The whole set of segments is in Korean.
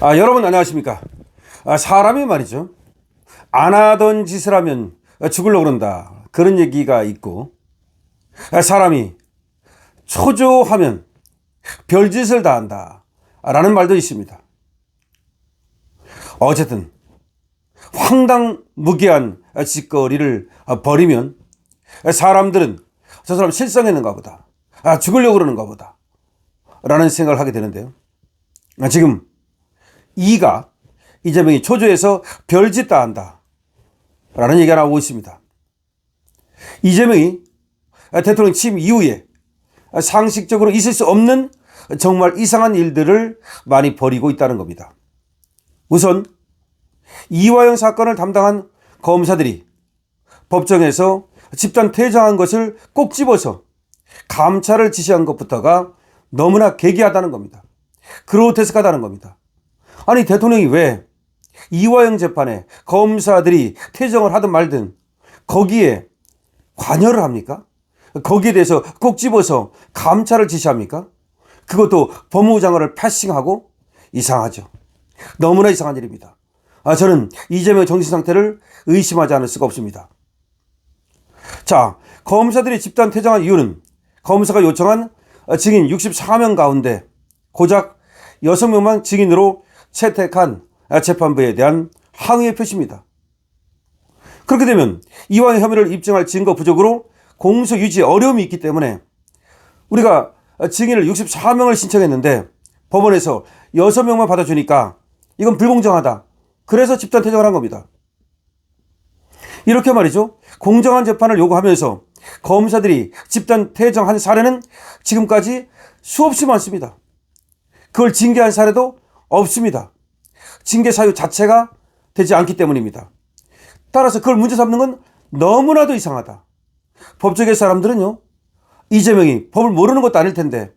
여러분 안녕하십니까? 사람이 말이죠. 안 하던 짓을 하면 죽으려고 그런다. 그런 얘기가 있고, 사람이 초조하면 별짓을 다 한다. 라는 말도 있습니다. 어쨌든 황당무계한 짓거리를 벌이면 사람들은 저 사람 실성했는가 보다. 죽으려고 그러는가 보다. 라는 생각을 하게 되는데요. 지금 이재명이 초조해서 별짓 다 한다. 라는 얘기가 나오고 있습니다. 이재명이 대통령 취임 이후에 상식적으로 있을 수 없는 정말 이상한 일들을 많이 벌이고 있다는 겁니다. 우선 이화영 사건을 담당한 검사들이 법정에서 집단 퇴장한 것을 꼭 집어서 감찰을 지시한 것부터가 너무나 괴기하다는 겁니다. 그로테스크하다는 겁니다. 아니, 대통령이 왜 이화영 재판에 검사들이 퇴정을 하든 말든 거기에 관여를 합니까? 거기에 대해서 꼭 집어서 감찰을 지시합니까? 그것도 법무부 장관을 패싱하고? 이상하죠. 너무나 이상한 일입니다. 저는 이재명의 정신 상태를 의심하지 않을 수가 없습니다. 자, 검사들이 집단 퇴장한 이유는 검사가 요청한 증인 64명 가운데 고작 6명만 증인으로 채택한 재판부에 대한 항의의 표시입니다. 그렇게 되면 이화영 혐의를 입증할 증거 부족으로 공소 유지에 어려움이 있기 때문에 우리가 증인을 64명을 신청했는데 법원에서 6명만 받아주니까 이건 불공정하다. 그래서 집단 퇴정을 한 겁니다. 이렇게 말이죠. 공정한 재판을 요구하면서 검사들이 집단 퇴정한 사례는 지금까지 수없이 많습니다. 그걸 징계한 사례도 없습니다. 징계 사유 자체가 되지 않기 때문입니다. 따라서 그걸 문제 삼는 건 너무나도 이상하다. 법조계 사람들은요, 이재명이 법을 모르는 것도 아닐 텐데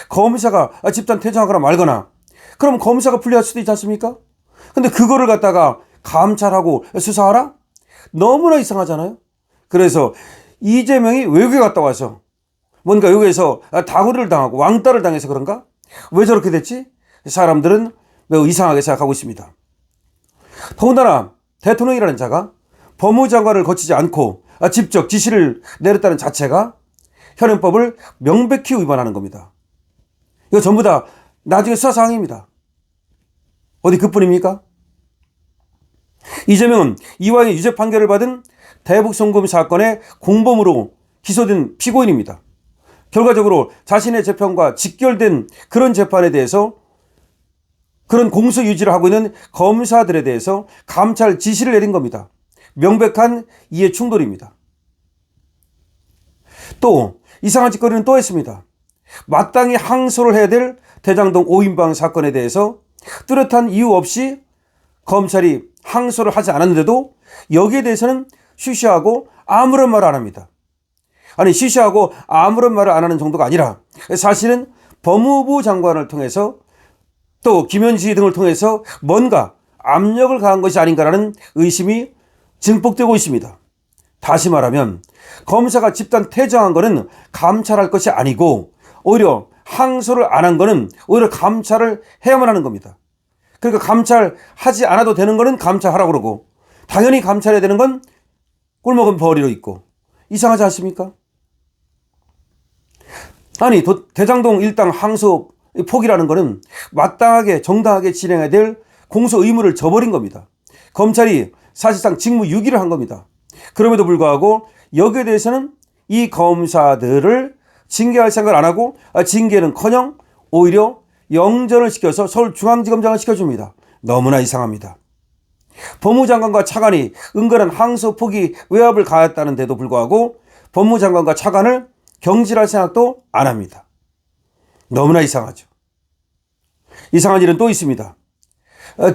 검사가 집단 퇴정하거나 말거나 그럼 검사가 불리할 수도 있지 않습니까? 근데 그거를 갖다가 감찰하고 수사하라? 너무나 이상하잖아요. 그래서 이재명이 외국에 갔다 와서 뭔가 여기에서 다구리를 당하고 왕따를 당해서 그런가? 왜 저렇게 됐지? 사람들은 매우 이상하게 생각하고 있습니다. 더군다나 대통령이라는 자가 법무부 장관을 거치지 않고 직접 지시를 내렸다는 자체가 현행법을 명백히 위반하는 겁니다. 이거 전부 다 나중에 수사 사항입니다. 어디 그뿐입니까? 이재명은 이화영의 유죄 판결을 받은 대북 송금 사건의 공범으로 기소된 피고인입니다. 결과적으로 자신의 재판과 직결된 그런 재판에 대해서 그런 공소 유지를 하고 있는 검사들에 대해서 감찰 지시를 내린 겁니다. 명백한 이해 충돌입니다. 또 이상한 짓거리는 또 했습니다. 마땅히 항소를 해야 될 대장동 5인방 사건에 대해서 뚜렷한 이유 없이 검찰이 항소를 하지 않았는데도 여기에 대해서는 쉬쉬하고 아무런 말을 안 합니다. 아니, 쉬쉬하고 아무런 말을 안 하는 정도가 아니라 사실은 법무부 장관을 통해서 또 김현지 등을 통해서 뭔가 압력을 가한 것이 아닌가라는 의심이 증폭되고 있습니다. 다시 말하면 검사가 집단 퇴정한 것은 감찰할 것이 아니고 오히려 항소를 안 한 것은 오히려 감찰을 해야만 하는 겁니다. 그러니까 감찰하지 않아도 되는 것은 감찰하라고 그러고 당연히 감찰해야 되는 건 꿀먹은 벌이로 있고 이상하지 않습니까? 아니, 대장동 일당 항소 포기라는 것은 마땅하게 정당하게 진행해야 될 공소 의무를 저버린 겁니다. 검찰이 사실상 직무유기를 한 겁니다. 그럼에도 불구하고 여기에 대해서는 이 검사들을 징계할 생각을 안 하고 징계는커녕 오히려 영전을 시켜서 서울중앙지검장을 시켜줍니다. 너무나 이상합니다. 법무부 장관과 차관이 은근한 항소 포기 외압을 가했다는데도 불구하고 법무부 장관과 차관을 경질할 생각도 안 합니다. 너무나 이상하죠. 이상한 일은 또 있습니다.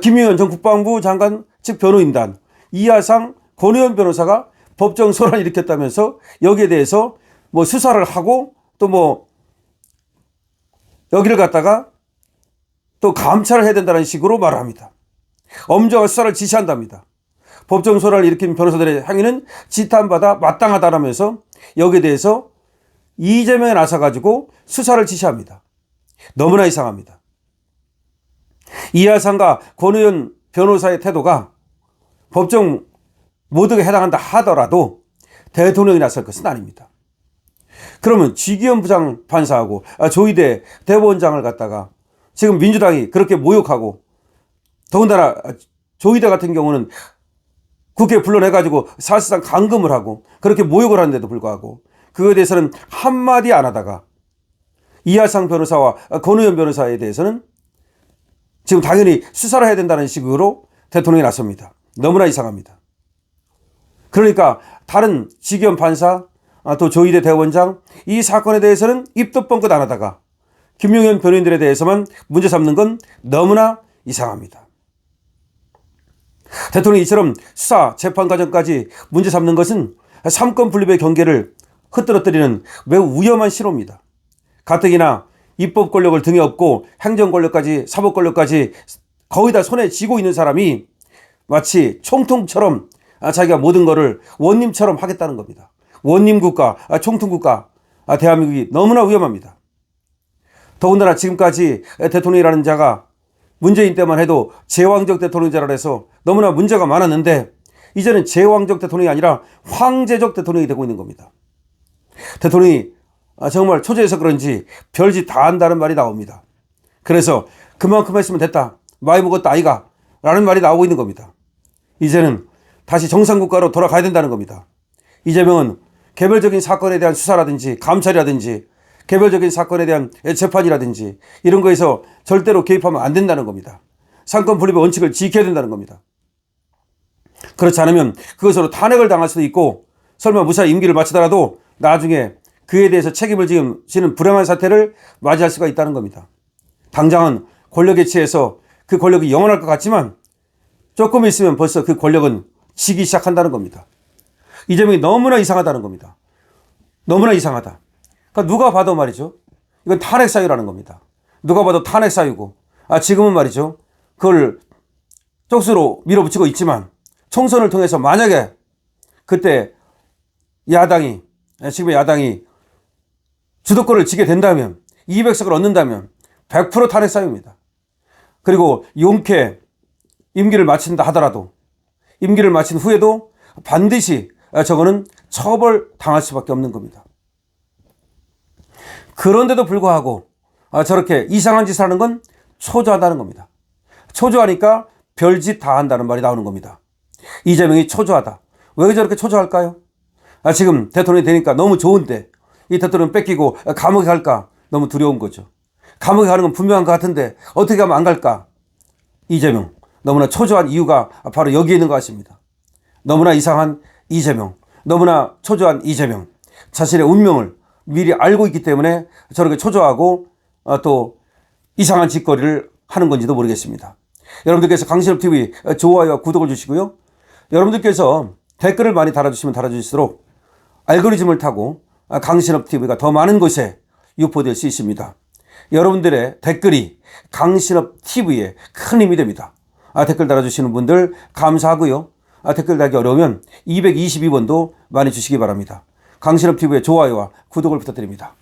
김용현 전 국방부 장관 측 변호인단 이하상 권의원 변호사가 법정 소란을 일으켰다면서 여기에 대해서 뭐 수사를 하고 또 여기를 갖다가 또 감찰을 해야 된다는 식으로 말을 합니다. 엄정한 수사를 지시한답니다. 법정 소란을 일으킨 변호사들의 행위는 지탄받아 마땅하다라면서 여기에 대해서 이재명에 나서가지고 수사를 지시합니다. 너무나 이상합니다. 이하상과 권의원 변호사의 태도가 법정 모독에 해당한다 하더라도 대통령이 나설 것은 아닙니다. 그러면 지기현 부장판사하고 조희대 대법원장을 갖다가 지금 민주당이 그렇게 모욕하고, 더군다나 조희대 같은 경우는 국회에 불러내가지고 사실상 감금을 하고 그렇게 모욕을 하는데도 불구하고 그거에 대해서는 한마디 안 하다가 이하상 변호사와 권의원 변호사에 대해서는 지금 당연히 수사를 해야 된다는 식으로 대통령이 나섭니다. 너무나 이상합니다. 그러니까 다른 지기현 판사, 또 조희대 대법원장, 이 사건에 대해서는 입도 뻥끗 안 하다가 김용현 변호인들에 대해서만 문제 삼는 건 너무나 이상합니다. 대통령이 이처럼 수사 재판 과정까지 문제 삼는 것은 삼권 분립의 경계를 흐트러뜨리는 매우 위험한 신호입니다. 가뜩이나 입법 권력을 등에 업고 행정 권력까지 사법 권력까지 거의 다 손에 쥐고 있는 사람이 마치 총통처럼 자기가 모든 것을 원님처럼 하겠다는 겁니다. 원님 국가, 총통 국가, 대한민국이 너무나 위험합니다. 더군다나 지금까지 대통령이라는 자가 문재인 때만 해도 제왕적 대통령자라 해서 너무나 문제가 많았는데, 이제는 제왕적 대통령이 아니라 황제적 대통령이 되고 있는 겁니다. 대통령이 정말 초조해서 그런지 별짓 다 한다는 말이 나옵니다. 그래서 그만큼 했으면 됐다, 많이 먹었다 아이가 라는 말이 나오고 있는 겁니다. 이제는 다시 정상국가로 돌아가야 된다는 겁니다. 이재명은 개별적인 사건에 대한 수사라든지 감찰이라든지 개별적인 사건에 대한 재판이라든지 이런 거에서 절대로 개입하면 안 된다는 겁니다. 삼권 분립의 원칙을 지켜야 된다는 겁니다. 그렇지 않으면 그것으로 탄핵을 당할 수도 있고, 설마 무사히 임기를 마치더라도 나중에 그에 대해서 책임을 지는 불행한 사태를 맞이할 수가 있다는 겁니다. 당장은 권력에 취해서 그 권력이 영원할 것 같지만 조금 있으면 벌써 그 권력은 지기 시작한다는 겁니다. 이재명이 너무나 이상하다는 겁니다. 너무나 이상하다. 그러니까 누가 봐도 말이죠, 이건 탄핵 사유라는 겁니다. 누가 봐도 탄핵 사유고, 지금은 말이죠, 그걸 쪽수로 밀어붙이고 있지만 총선을 통해서 만약에 그때 지금의 야당이 주도권을 쥐게 된다면, 200석을 얻는다면 100% 탄핵 사유입니다. 그리고 용케 임기를 마친다 하더라도 임기를 마친 후에도 반드시 저거는 처벌 당할 수밖에 없는 겁니다. 그런데도 불구하고 저렇게 이상한 짓을 하는 건 초조하다는 겁니다. 초조하니까 별짓 다 한다는 말이 나오는 겁니다. 이재명이 초조하다. 왜 저렇게 초조할까요? 지금 대통령이 되니까 너무 좋은데 이 대통령 뺏기고 감옥에 갈까 너무 두려운 거죠. 감옥에 가는 건 분명한 것 같은데 어떻게 하면 안 갈까? 이재명 너무나 초조한 이유가 바로 여기에 있는 것 같습니다. 너무나 이상한 이재명, 너무나 초조한 이재명, 자신의 운명을 미리 알고 있기 때문에 저렇게 초조하고 또 이상한 짓거리를 하는 건지도 모르겠습니다. 여러분들께서 강신업TV 좋아요와 구독을 주시고요, 여러분들께서 댓글을 많이 달아주시면 달아주실수록 알고리즘을 타고 강신업TV가 더 많은 곳에 유포될 수 있습니다. 여러분들의 댓글이 강신업TV에 큰 힘이 됩니다. 댓글 달아주시는 분들 감사하고요, 댓글 달기 어려우면 222번도 많이 주시기 바랍니다. 강신업TV의 좋아요와 구독을 부탁드립니다.